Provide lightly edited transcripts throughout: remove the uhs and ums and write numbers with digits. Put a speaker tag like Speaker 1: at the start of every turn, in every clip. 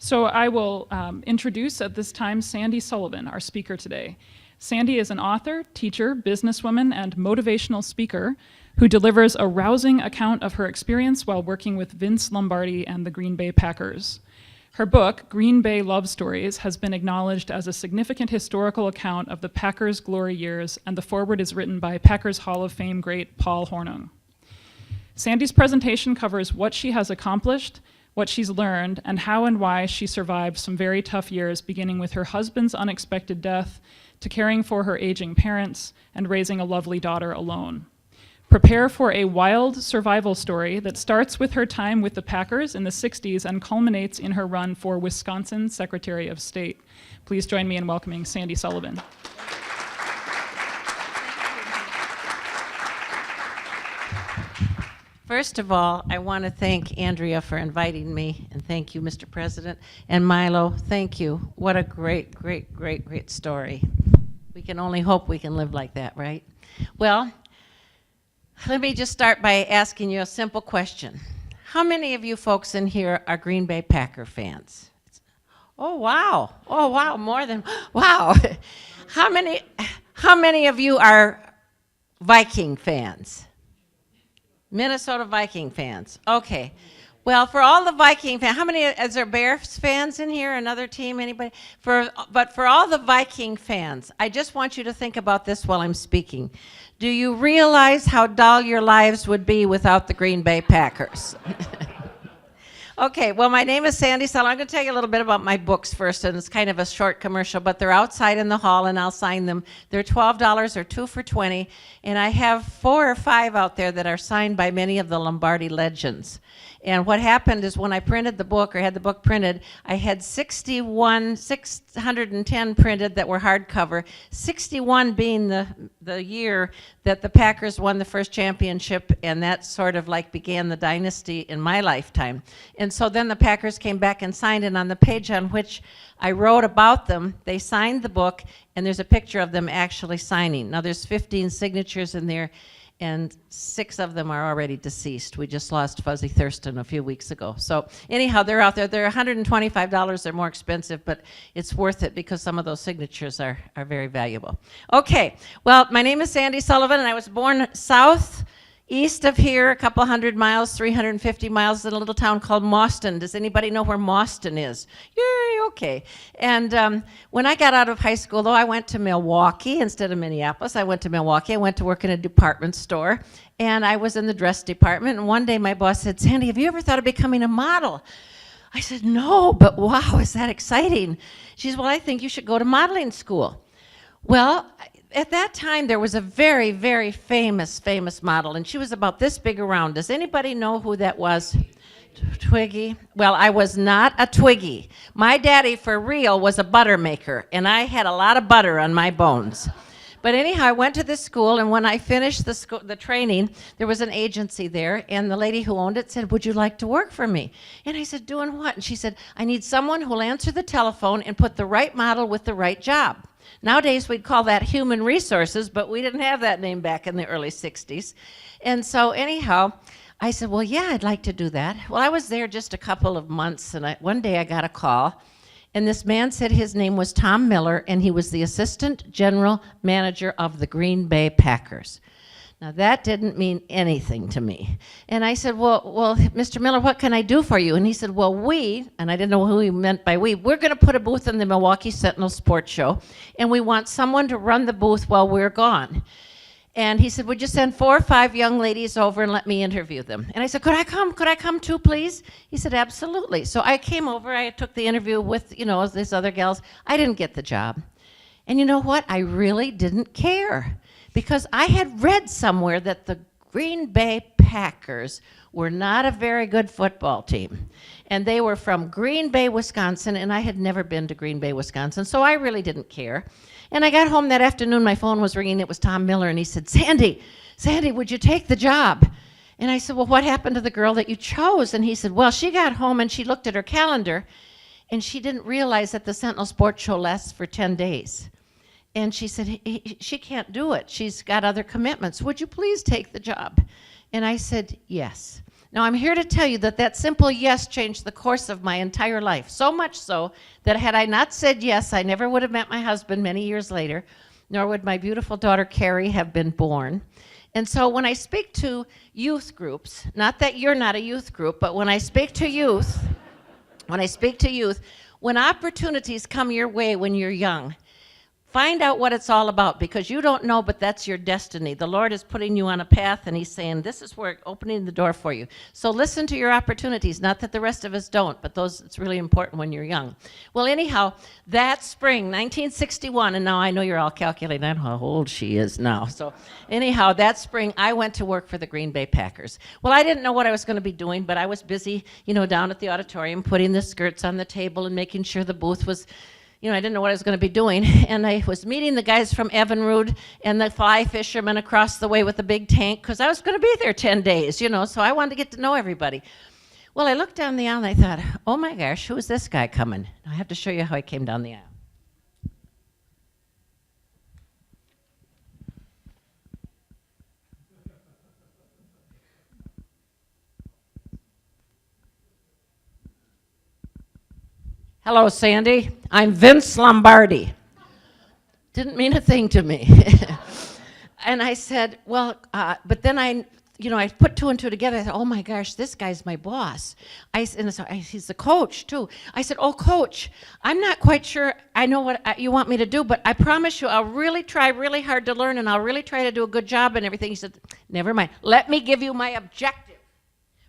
Speaker 1: So I will introduce at this time Sandy Sullivan, our speaker today. Sandy is an author, teacher, businesswoman, and motivational speaker who delivers a rousing account of her experience while working with Vince Lombardi and the Green Bay Packers. Her book, Green Bay Love Stories, has been acknowledged as a significant historical account of the Packers' glory years, and the foreword is written by Packers Hall of Fame great Paul Hornung. Sandy's presentation covers what she has accomplished, what she's learned, and how and why she survived some very tough years, beginning with her husband's unexpected death, to caring for her aging parents, and raising a lovely daughter alone. Prepare for a wild survival story that starts with her time with the Packers in the 60s and culminates in her run for Wisconsin Secretary of State. Please join me in welcoming Sandy Sullivan.
Speaker 2: First of all, I want to thank Andrea for inviting me, and thank you, Mr. President. And Milo, thank you. What a great, great, great, great story. We can only hope we can live like that, right? Well, let me just start by asking you a simple question. How many of you folks in here are Green Bay Packer fans? Oh, wow. Oh, wow, more than, wow. How many of you are Viking fans? Minnesota Viking fans. Okay. Well, for all the Viking fans, how many, is there Bears fans in here? Another team, anybody? But for all the Viking fans, I just want you to think about this while I'm speaking. Do you realize how dull your lives would be without the Green Bay Packers? Okay, well, my name is Sandy Sullivan. I'm going to tell you a little bit about my books first, and it's kind of a short commercial, but they're outside in the hall, and I'll sign them. They're $12 or 2 for $20, and I have 4 or 5 out there that are signed by many of the Lombardi legends. And what happened is when I printed the book, or had the book printed, I had 610 printed that were hardcover, 61 being the year that the Packers won the first championship, and that sort of like began the dynasty in my lifetime. And so then the Packers came back and signed it. On the page on which I wrote about them, they signed the book, and there's a picture of them actually signing. Now there's 15 signatures in there, and 6 of them are already deceased. We just lost Fuzzy Thurston a few weeks ago. So anyhow, they're out there. They're $125. They're more expensive, but it's worth it because some of those signatures are very valuable. Well, my name is Sandy Sullivan, and I was born southeast of here, a couple 100 miles, 350 miles, in a little town called Mauston. Does anybody know where Mauston is? Yay, okay. And when I got out of high school, though, I went to Milwaukee instead of Minneapolis. I went to Milwaukee. I went to work in a department store, and I was in the dress department. And one day my boss said, "Sandy, have you ever thought of becoming a model?" I said, "No, but wow, is that exciting?" She said, "Well, I think you should go to modeling school." Well, at that time, there was a very, very famous model, and she was about this big around. Does anybody know who that was? Twiggy? Well, I was not a Twiggy. My daddy, for real, was a butter maker, and I had a lot of butter on my bones. But anyhow, I went to this school, and when I finished the training, there was an agency there, and the lady who owned it said, "Would you like to work for me?" And I said, "Doing what?" And she said, "I need someone who'll answer the telephone and put the right model with the right job." Nowadays, we'd call that human resources, but we didn't have that name back in the early 60s. And so anyhow, I said, "Well, yeah, I'd like to do that." Well, I was there just a couple of months, and one day I got a call, and this man said his name was Tom Miller, and he was the assistant general manager of the Green Bay Packers. Now, that didn't mean anything to me. And I said, well, Mr. Miller, what can I do for you? And he said, "Well, and I didn't know who he meant by we're going to put a booth in the Milwaukee Sentinel Sports Show, and we want someone to run the booth while we're gone." And he said, "Would you send 4 or 5 young ladies over and let me interview them?" And I said, Could I come too, please?" He said, "Absolutely." So I came over, I took the interview with, these other gals. I didn't get the job. And you know what? I really didn't care, because I had read somewhere that the Green Bay Packers were not a very good football team. And they were from Green Bay, Wisconsin, and I had never been to Green Bay, Wisconsin, so I really didn't care. And I got home that afternoon, my phone was ringing, it was Tom Miller, and he said, Sandy, would you take the job?" And I said, "Well, what happened to the girl that you chose?" And he said, "Well, she got home and she looked at her calendar, and she didn't realize that the Sentinel Sports Show lasts for 10 days. And she said, she can't do it. She's got other commitments. Would you please take the job?" And I said, "Yes." Now, I'm here to tell you that that simple yes changed the course of my entire life. So much so that had I not said yes, I never would have met my husband many years later, nor would my beautiful daughter Carrie have been born. And so when I speak to youth groups, not that you're not a youth group, but when I speak to youth, when opportunities come your way when you're young, find out what it's all about, because you don't know, but that's your destiny. The Lord is putting you on a path, and he's saying, this is where opening the door for you. So listen to your opportunities, not that the rest of us don't, but those, it's really important when you're young. Well, anyhow, that spring, 1961, and now I know you're all calculating how old she is now. So anyhow, that spring, I went to work for the Green Bay Packers. Well, I didn't know what I was going to be doing, but I was busy, down at the auditorium, putting the skirts on the table and making sure the booth was, I didn't know what I was going to be doing, and I was meeting the guys from Evinrude and the fly fishermen across the way with the big tank, because I was going to be there 10 days, so I wanted to get to know everybody. Well, I looked down the aisle and I thought, oh my gosh, who is this guy coming? I have to show you how he came down the aisle. Hello, Sandy. I'm Vince Lombardi. Didn't mean a thing to me. And I said, well, but then I put two and two together. I thought, oh my gosh, this guy's my boss. He's the coach too. I said, oh, coach, I'm not quite sure I know what you want me to do, but I promise you I'll really try really hard to learn, and I'll really try to do a good job and everything. He said, never mind. Let me give you my objective.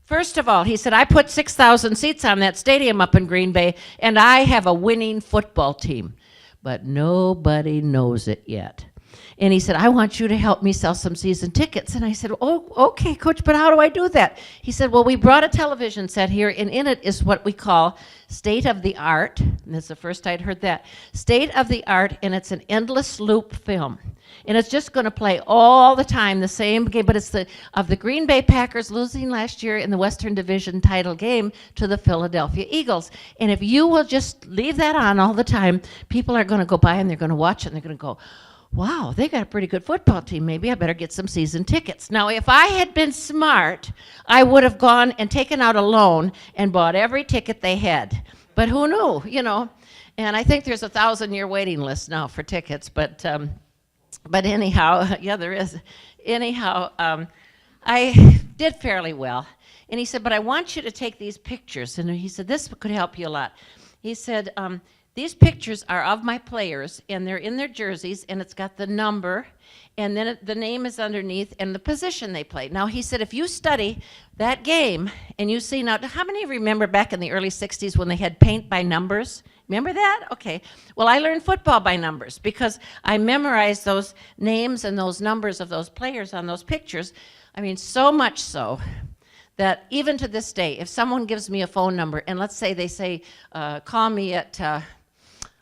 Speaker 2: First of all, he said, I put 6,000 seats on that stadium up in Green Bay, and I have a winning football team, but nobody knows it yet. And he said, I want you to help me sell some season tickets. And I said, oh, okay, coach, but how do I do that? He said, well, we brought a television set here, and in it is what we call state of the art. And that's the first I'd heard that. State of the art, and it's an endless loop film. And it's just going to play all the time the same game, but it's of the Green Bay Packers losing last year in the Western Division title game to the Philadelphia Eagles. And if you will just leave that on all the time, people are going to go by and they're going to watch it and they're going to go, wow, they got a pretty good football team. Maybe I better get some season tickets. Now, if I had been smart, I would have gone and taken out a loan and bought every ticket they had. But who knew, And I think there's a 1,000-year waiting list now for tickets, but anyhow, yeah, there is. Anyhow, I did fairly well. And he said, but I want you to take these pictures. And he said, this could help you a lot. He said, these pictures are of my players, and they're in their jerseys, and it's got the number, and then the name is underneath, and the position they played. Now, he said, if you study that game, and you see, now, how many remember back in the early 60s when they had paint by numbers? Remember that? Okay. Well, I learned football by numbers because I memorized those names and those numbers of those players on those pictures. I mean, so much so that even to this day, if someone gives me a phone number, and let's say they say, call me at,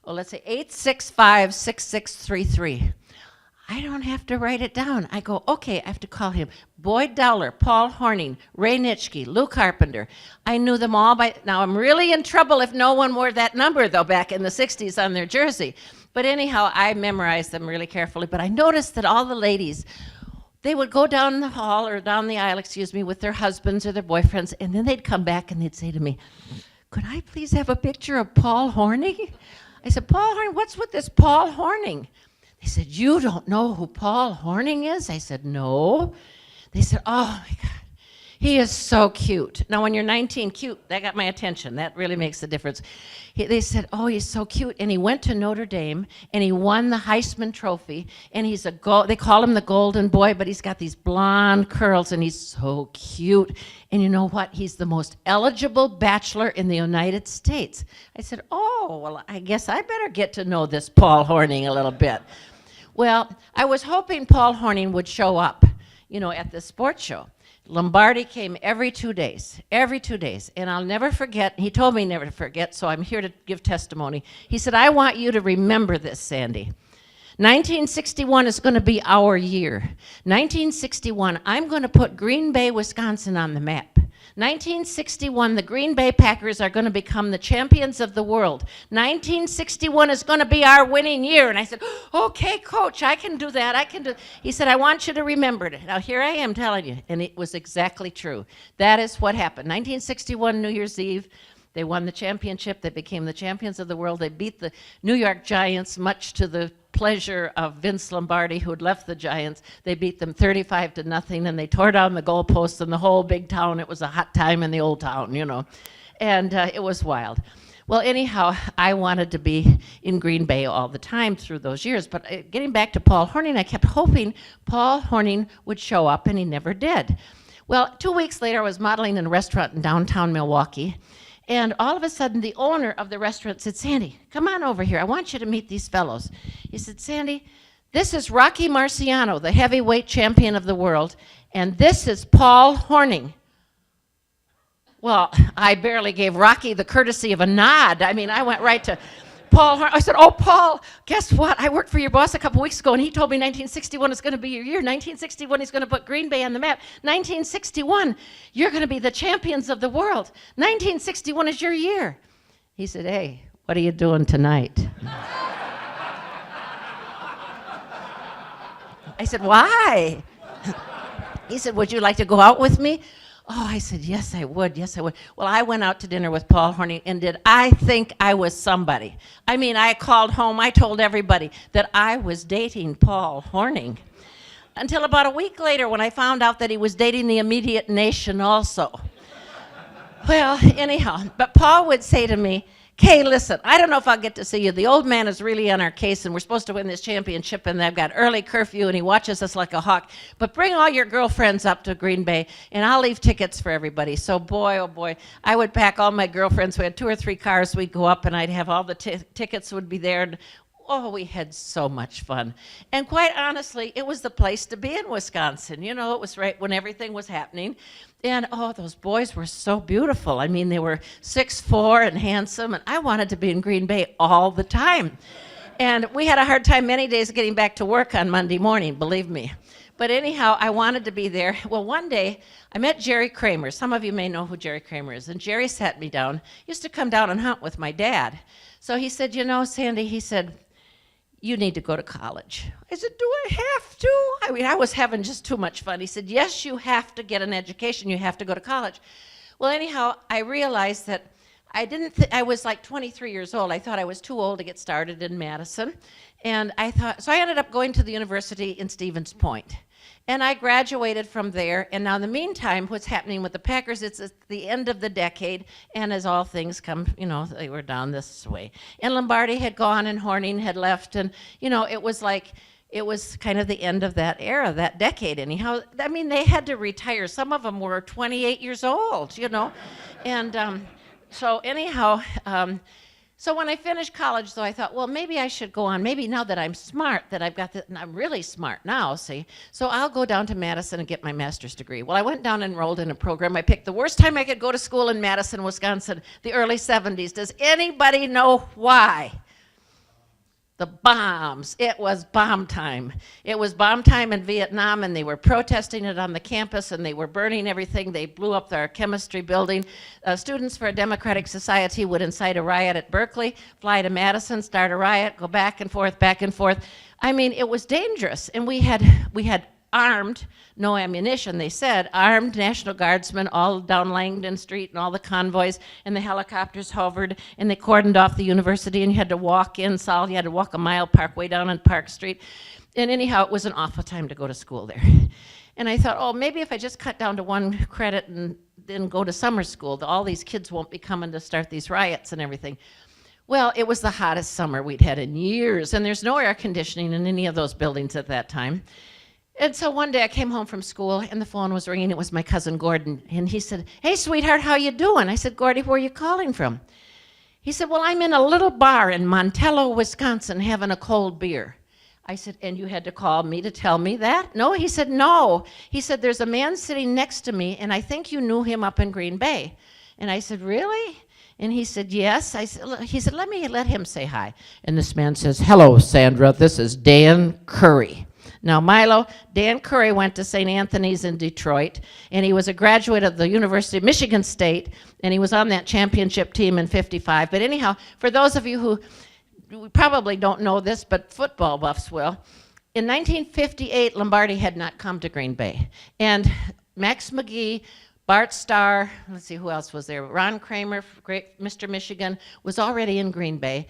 Speaker 2: let's say 865-6633. I don't have to write it down. I go, okay, I have to call him. Boyd Dowler, Paul Hornung, Ray Nitschke, Lou Carpenter. I knew them all by, now I'm really in trouble if no one wore that number though back in the 60s on their jersey. But anyhow, I memorized them really carefully. But I noticed that all the ladies, they would go down the hall or down the aisle, with their husbands or their boyfriends, and then they'd come back and they'd say to me, could I please have a picture of Paul Hornung? I said, Paul Hornung, what's with this Paul Hornung? They said, you don't know who Paul Hornung is? I said, no. They said, oh my God, he is so cute. Now when you're 19, cute, that got my attention. That really makes a difference. They said, oh, he's so cute. And he went to Notre Dame and he won the Heisman Trophy. And he's they call him the golden boy, but he's got these blonde curls and he's so cute. And you know what? He's the most eligible bachelor in the United States. I said, oh, well, I guess I better get to know this Paul Hornung a little bit. Well, I was hoping Paul Hornung would show up, at the sports show. Lombardi came every 2 days, and I'll never forget. He told me never to forget, so I'm here to give testimony. He said, I want you to remember this, Sandy. 1961 is going to be our year. 1961, I'm going to put Green Bay, Wisconsin on the map. 1961, the Green Bay Packers are going to become the champions of the world. 1961 is going to be our winning year. And I said, okay, coach, I can do that. I can do. He said, I want you to remember it. Now, here I am telling you. And it was exactly true. That is what happened. 1961, New Year's Eve, they won the championship. They became the champions of the world. They beat the New York Giants, much to the pleasure of Vince Lombardi, who had left the Giants. They beat them 35-0, and they tore down the goalposts in the whole big town. It was a hot time in the old town, you know, and it was wild. Well, anyhow, I wanted to be in Green Bay all the time through those years, but getting back to Paul Hornung, I kept hoping Paul Hornung would show up, and he never did. Well, 2 weeks later, I was modeling in a restaurant in downtown Milwaukee, and all of a sudden, the owner of the restaurant said, Sandy, come on over here. I want you to meet these fellows. He said, Sandy, this is Rocky Marciano, the heavyweight champion of the world, and this is Paul Hornung. Well, I barely gave Rocky the courtesy of a nod. I mean, I went right to Paul Hornung. I said, oh, Paul, guess what? I worked for your boss a couple weeks ago, and he told me 1961 is going to be your year. 1961, he's going to put Green Bay on the map. 1961, you're going to be the champions of the world. 1961 is your year. He said, hey, what are you doing tonight? I said, why? He said, would you like to go out with me? Oh, I said, yes, I would. Yes, I would. Well, I went out to dinner with Paul Hornung, and did I think I was somebody? I mean, I called home. I told everybody that I was dating Paul Hornung. Until about a week later when I found out that he was dating the immediate nation also. Well, anyhow, but Paul would say to me, Kay, listen, I don't know if I'll get to see you. The old man is really on our case, and we're supposed to win this championship, and they've got early curfew, and he watches us like a hawk. But bring all your girlfriends up to Green Bay, and I'll leave tickets for everybody. So boy, oh boy, I would pack all my girlfriends. We had 2 or 3 cars. We'd go up, and I'd have all the tickets would be there. And oh, we had so much fun. And quite honestly, it was the place to be in Wisconsin. You know, it was right when everything was happening. And oh, those boys were so beautiful. I mean, they were 6'4" and handsome, and I wanted to be in Green Bay all the time. And we had a hard time many days getting back to work on Monday morning, believe me. But anyhow, I wanted to be there. Well, one day, I met Jerry Kramer. Some of you may know who Jerry Kramer is. And Jerry sat me down. He used to come down and hunt with my dad. So he said, you know, Sandy, he said, you need to go to college. I said, do I have to? I mean, I was having just too much fun. He said, yes, you have to get an education. You have to go to college. Well, anyhow, I realized that I was like 23 years old. I thought I was too old to get started in Madison. And so I ended up going to the university in Stevens Point. And I graduated from there. And now in the meantime, what's happening with the Packers, it's at the end of the decade. And as all things come, you know, they were down this way. And Lombardi had gone and Hornung had left. And, you know, it was kind of the end of that era, that decade anyhow. I mean, they had to retire. Some of them were 28 years old, you know. And so anyhow, so when I finished college, though, I thought, well, maybe I should go on. Maybe now that I'm smart, that I've got the, and I'm really smart now, see? So I'll go down to Madison and get my master's degree. Well, I went down and enrolled in a program. I picked the worst time I could go to school in Madison, Wisconsin, the early 70s. Does anybody know why? The bombs. It was bomb time. It was bomb time in Vietnam, and they were protesting it on the campus, and they were burning everything. They blew up our chemistry building. Students for a Democratic Society would incite a riot at Berkeley, fly to Madison, start a riot, go back and forth, back and forth. I mean, it was dangerous, and we had armed, no ammunition, they said, armed National Guardsmen all down Langdon Street, and all the convoys, and the helicopters hovered, and they cordoned off the university, and you had to walk inside. You had to walk a mile park way down on Park Street. And anyhow, it was an awful time to go to school there. And I thought, oh, maybe if I just cut down to 1 credit and then go to summer school, all these kids won't be coming to start these riots and everything. Well, it was the hottest summer we'd had in years, and there's no air conditioning in any of those buildings at that time. And so one day I came home from school, and the phone was ringing. It was my cousin Gordon, and he said, hey, sweetheart, how you doing? I said, Gordy, where are you calling from? He said, well, I'm in a little bar in Montello, Wisconsin, having a cold beer. I said, and you had to call me to tell me that? No, he said, no. He said, there's a man sitting next to me, and I think you knew him up in Green Bay. And I said, really? And he said, yes. He said, let him say hi. And this man says, hello, Sandra, this is Dan Curry. Now, Milo, Dan Curry went to St. Anthony's in Detroit, and he was a graduate of the University of Michigan State, and he was on that championship team in '55. But anyhow, for those of you who probably don't know this, but football buffs will, in 1958, Lombardi had not come to Green Bay. And Max McGee, Bart Starr, let's see who else was there, Ron Kramer, great Mr. Michigan, was already in Green Bay.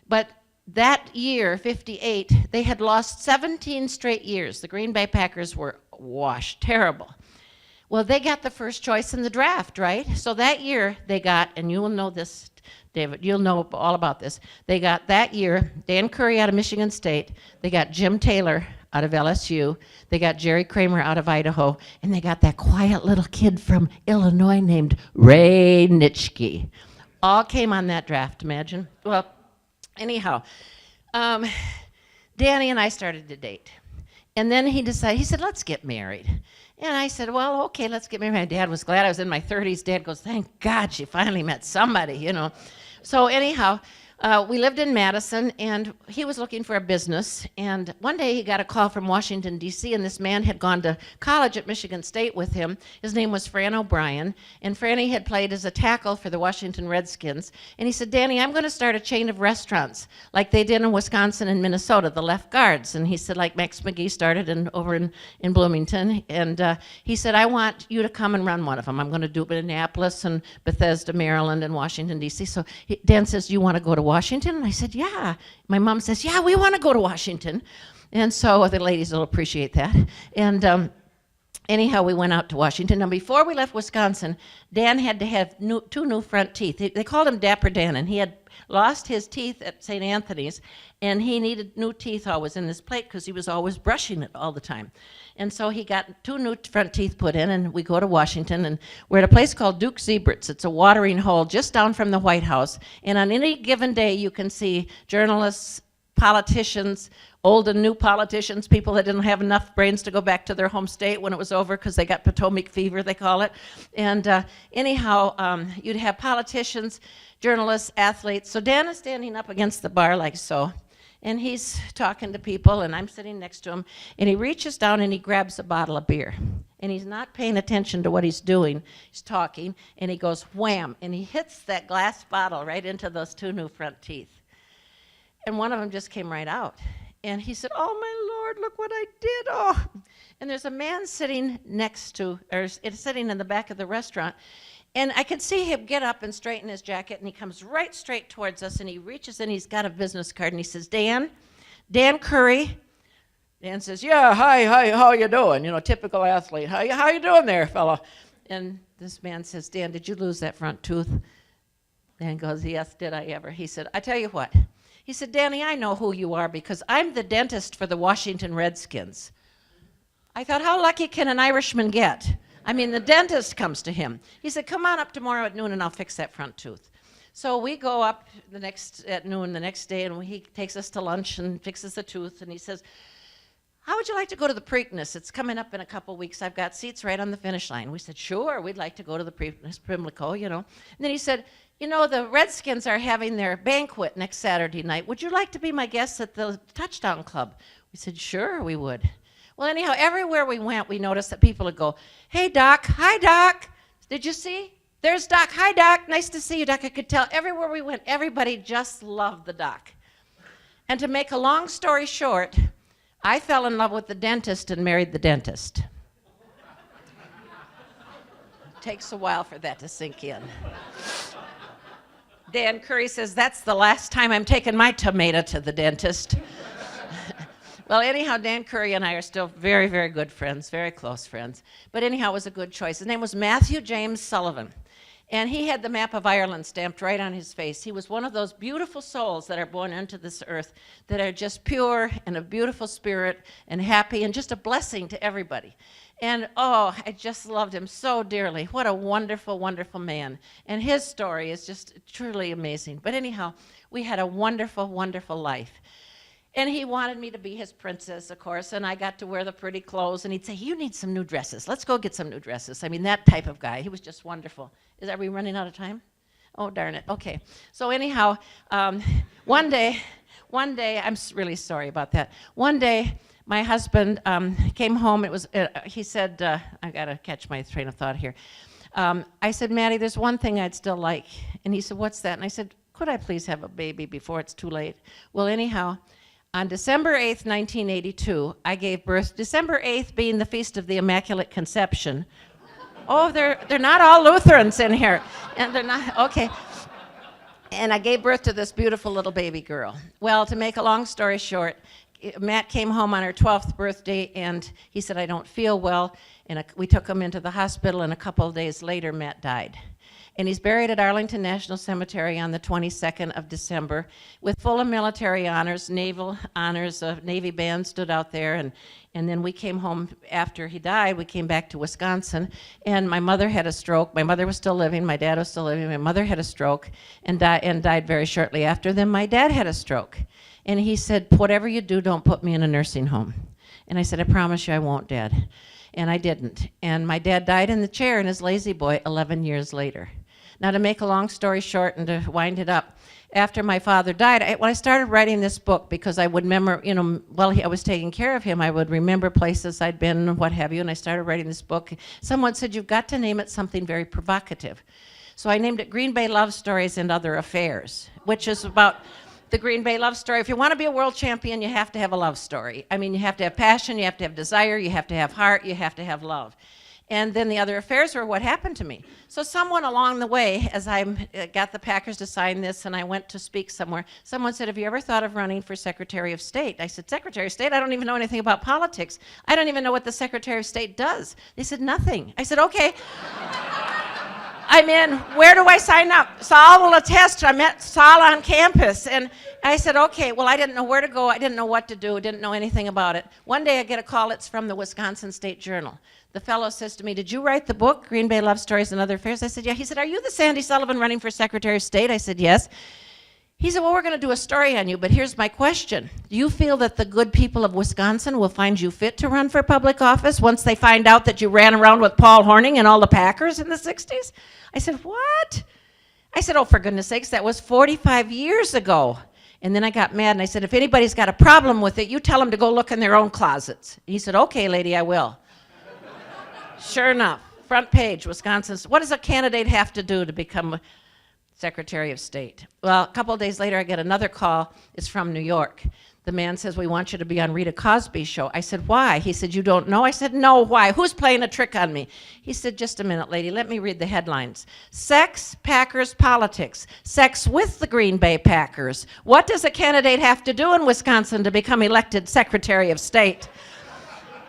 Speaker 2: But that year, 58, they had lost 17 straight years. The Green Bay Packers were washed, terrible. Well, they got the first choice in the draft, right? So that year they got, and you will know this, David, you'll know all about this. They got that year Dan Curry out of Michigan State, they got Jim Taylor out of LSU, they got Jerry Kramer out of Idaho, and they got that quiet little kid from Illinois named Ray Nitschke. All came on that draft, imagine. Well, anyhow, Danny and I started to date. And then he said, let's get married. And I said, well, okay, let's get married. My dad was glad I was in my 30s. Dad goes, thank God she finally met somebody, you know. So anyhow, we lived in Madison, and he was looking for a business. And one day he got a call from Washington, D.C., and this man had gone to college at Michigan State with him. His name was Fran O'Brien, and Franny had played as a tackle for the Washington Redskins. And he said, Danny, I'm going to start a chain of restaurants like they did in Wisconsin and Minnesota, the Left Guards. And he said, like Max McGee started over in Bloomington. And he said, I want you to come and run one of them. I'm going to do it in Annapolis and Bethesda, Maryland, and Washington, D.C. So Dan says, you want to go to Washington? And I said, yeah. My mom says, yeah, we want to go to Washington. And so the ladies will appreciate that. And anyhow, we went out to Washington. Now, before we left Wisconsin, Dan had to have two new front teeth. They called him Dapper Dan, and he had lost his teeth at St. Anthony's, and he needed new teeth always in his plate because he was always brushing it all the time. And so he got two new front teeth put in, and we go to Washington, and we're at a place called Duke Zebrats. It's a watering hole just down from the White House. And on any given day, you can see journalists, politicians, old and new politicians, people that didn't have enough brains to go back to their home state when it was over because they got Potomac fever, they call it. And anyhow, you'd have politicians, journalists, athletes. So Dan is standing up against the bar like so. And he's talking to people, and I'm sitting next to him, and he reaches down and he grabs a bottle of beer. And he's not paying attention to what he's doing. He's talking, and he goes wham, and he hits that glass bottle right into those two new front teeth. And one of them just came right out. And he said, oh, my Lord, look what I did. Oh. And there's a man sitting sitting in the back of the restaurant. And I could see him get up and straighten his jacket, and he comes right straight towards us, and he reaches in, he's got a business card, and he says, Dan Curry. Dan says, yeah, hi, how you doing? You know, typical athlete. How you doing there, fella? And this man says, Dan, did you lose that front tooth? Dan goes, yes, did I ever? He said, I tell you what. He said, Danny, I know who you are because I'm the dentist for the Washington Redskins. I thought, how lucky can an Irishman get? I mean, the dentist comes to him. He said, come on up tomorrow at noon and I'll fix that front tooth. So we go up at noon the next day, and he takes us to lunch and fixes the tooth, and he says, how would you like to go to the Preakness? It's coming up in a couple weeks. I've got seats right on the finish line. We said, sure, we'd like to go to the Preakness, Pimlico, you know. And then he said, you know, the Redskins are having their banquet next Saturday night. Would you like to be my guest at the Touchdown Club? We said, sure, we would. Well, anyhow, everywhere we went, we noticed that people would go, hey, Doc, hi, Doc. Did you see? There's Doc. Hi, Doc. Nice to see you, Doc. I could tell everywhere we went, everybody just loved the Doc. And to make a long story short, I fell in love with the dentist and married the dentist. Takes a while for that to sink in. Dan Curry says, that's the last time I'm taking my tomato to the dentist. Well, anyhow, Dan Curry and I are still very, very good friends, very close friends. But anyhow, it was a good choice. His name was Matthew James Sullivan. And he had the map of Ireland stamped right on his face. He was one of those beautiful souls that are born into this earth that are just pure and a beautiful spirit and happy and just a blessing to everybody. And oh, I just loved him so dearly. What a wonderful, wonderful man. And his story is just truly amazing. But anyhow, we had a wonderful, wonderful life. And he wanted me to be his princess, of course, and I got to wear the pretty clothes, and he'd say, you need some new dresses. Let's go get some new dresses. I mean, that type of guy. He was just wonderful. Are we running out of time? Oh, darn it. Okay. So anyhow, one day, I'm really sorry about that. One day, my husband came home. It was, he said, I got to catch my train of thought here. I said, Maddie, there's one thing I'd still like. And he said, what's that? And I said, could I please have a baby before it's too late? Well, anyhow, on December 8th, 1982, I gave birth, December 8th being the Feast of the Immaculate Conception. Oh, they're not all Lutherans in here. And they're not, okay. And I gave birth to this beautiful little baby girl. Well, to make a long story short, Matt came home on her 12th birthday, and he said, I don't feel well. And we took him into the hospital, and a couple of days later, Matt died. And he's buried at Arlington National Cemetery on the 22nd of December with full military honors, naval honors. A Navy band stood out there, and then we came home after he died. We came back to Wisconsin, and my mother had a stroke. My mother was still living. My dad was still living. My mother had a stroke and died very shortly after. Then my dad had a stroke, and he said, whatever you do, don't put me in a nursing home. And I said, I promise you I won't, Dad. And I didn't. And my dad died in the chair in his lazy boy 11 years later. Now, to make a long story short and to wind it up, after my father died, when I started writing this book, because I would remember, while I was taking care of him, I would remember places I'd been and what have you, and I started writing this book. Someone said, you've got to name it something very provocative. So I named it Green Bay Love Stories and Other Affairs, which is about the Green Bay love story. If you want to be a world champion, you have to have a love story. I mean, you have to have passion, you have to have desire, you have to have heart, you have to have love. And then the other affairs were what happened to me. So someone along the way, as I got the Packers to sign this and I went to speak somewhere, someone said, have you ever thought of running for Secretary of State? I said, Secretary of State? I don't even know anything about politics. I don't even know what the Secretary of State does. They said, nothing. I said, okay. I'm in. Where do I sign up? Saul will attest. I met Saul on campus. And I said, okay. Well, I didn't know where to go. I didn't know what to do. I didn't know anything about it. One day I get a call. It's from the Wisconsin State Journal. The fellow says to me, did you write the book, Green Bay Love Stories and Other Affairs? I said, yeah. He said, are you the Sandy Sullivan running for Secretary of State? I said, yes. He said, well, we're going to do a story on you, but here's my question. Do you feel that the good people of Wisconsin will find you fit to run for public office once they find out that you ran around with Paul Hornung and all the Packers in the 60s? I said, what? I said, oh, for goodness sakes, that was 45 years ago. And then I got mad and I said, if anybody's got a problem with it, you tell them to go look in their own closets. He said, okay, lady, I will. Sure enough, front page, Wisconsin. What does a candidate have to do to become Secretary of State? Well, a couple of days later, I get another call. It's from New York. The man says, we want you to be on Rita Cosby's show. I said, why? He said, you don't know? I said, no, why? Who's playing a trick on me? He said, just a minute, lady. Let me read the headlines. Sex, Packers, politics. Sex with the Green Bay Packers. What does a candidate have to do in Wisconsin to become elected Secretary of State?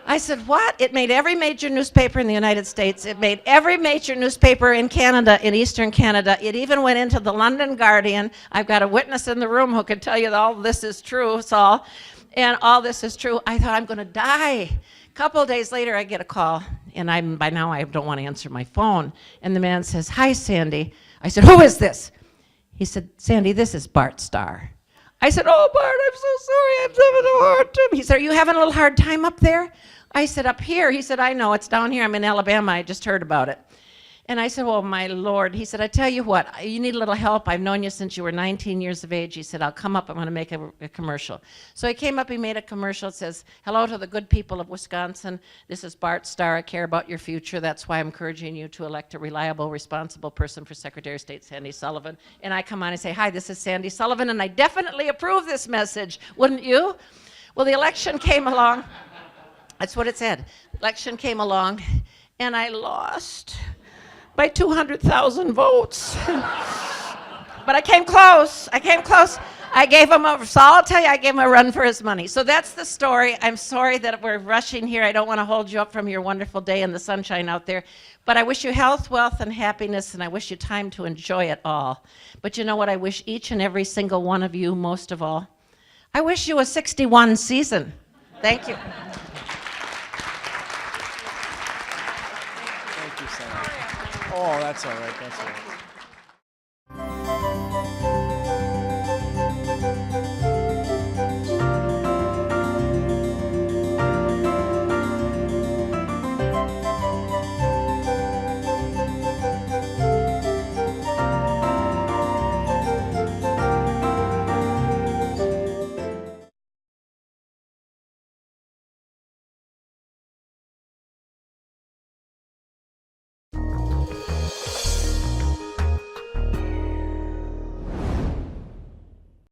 Speaker 2: I said, what? It made every major newspaper in the United States. It made every major newspaper in Canada, in Eastern Canada. It even went into the London Guardian. I've got a witness in the room who can tell you that all this is true, Saul. And all this is true. I thought, I'm going to die. A couple of days later, I get a call. And by now, I don't want to answer my phone. And the man says, hi, Sandy. I said, who is this? He said, Sandy, this is Bart Starr. I said, oh, Bart, I'm so sorry. I'm having a hard time. He said, are you having a little hard time up there? I said, up here. He said, I know. It's down here. I'm in Alabama. I just heard about it. And I said, oh, my Lord. He said, I tell you what, you need a little help. I've known you since you were 19 years of age. He said, I'll come up. I'm going to make a commercial. So he came up. He made a commercial. It says, hello to the good people of Wisconsin. This is Bart Starr. I care about your future. That's why I'm encouraging you to elect a reliable, responsible person for Secretary of State, Sandy Sullivan. And I come on and say, hi, this is Sandy Sullivan, and I definitely approve this message. Wouldn't you? Well, the election came along. That's what it said. Election came along, and I lost by 200,000 votes. But I came close. I came close. I gave him a, so I'll tell you, I gave him a run for his money. So that's the story. I'm sorry that we're rushing here. I don't want to hold you up from your wonderful day in the sunshine out there. But I wish you health, wealth, and happiness, and I wish you time to enjoy it all. But you know what I wish each and every single one of you most of all? I wish you a 61 season. Thank you.
Speaker 3: Oh, that's all right. That's all right.